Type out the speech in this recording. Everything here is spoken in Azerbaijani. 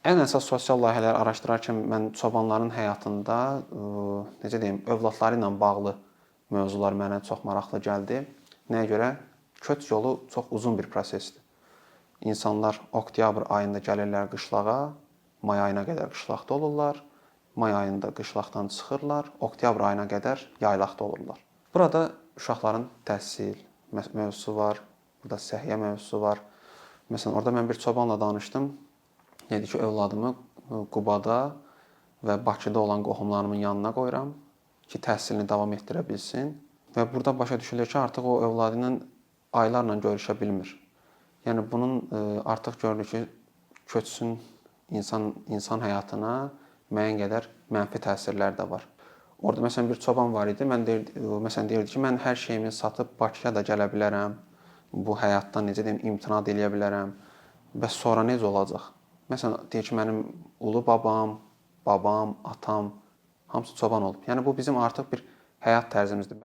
Ən əsas sosial layihələri araşdırarkən mən çobanların həyatında, necə deyim, övladları ilə bağlı mövzular mənə çox maraqlı gəldi. Nəyə görə? Köç yolu çox uzun bir prosesdir. İnsanlar oktyabr ayında gəlirlər qışlağa, may ayına qədər qışlaqda olurlar. May ayında qışlaqdan çıxırlar, oktyabr ayına qədər yaylaqda olurlar. Burada uşaqların təhsil mövzusu var, burada səhiyyə mövzusu var. Məsələn, orada mən bir çobanla danışdım. Dedi ki, övladımı Qubada və Bakıda olan qohumlarımın yanına qoyuram ki, təhsilini davam etdirə bilsin. Və burada başa düşülür ki, artıq o övladı ilə aylarla görüşə bilmir. Yəni bunun artıq görülür ki, köçsün insan həyatına müəyyən qədər mənfi təsirlər də var. Orada məsələn bir çoban var idi. Məsələn deyirdi ki, mən hər şeyimi satıb Bakıya da gələ bilərəm. Bu həyatdan necə deyim, imtina edə bilərəm. Bəs sonra necə olacaq? Məsələn, deyir ki, mənim ulu babam, atam hamısı çoban olub. Yəni bu bizim artıq bir həyat tərzimizdir.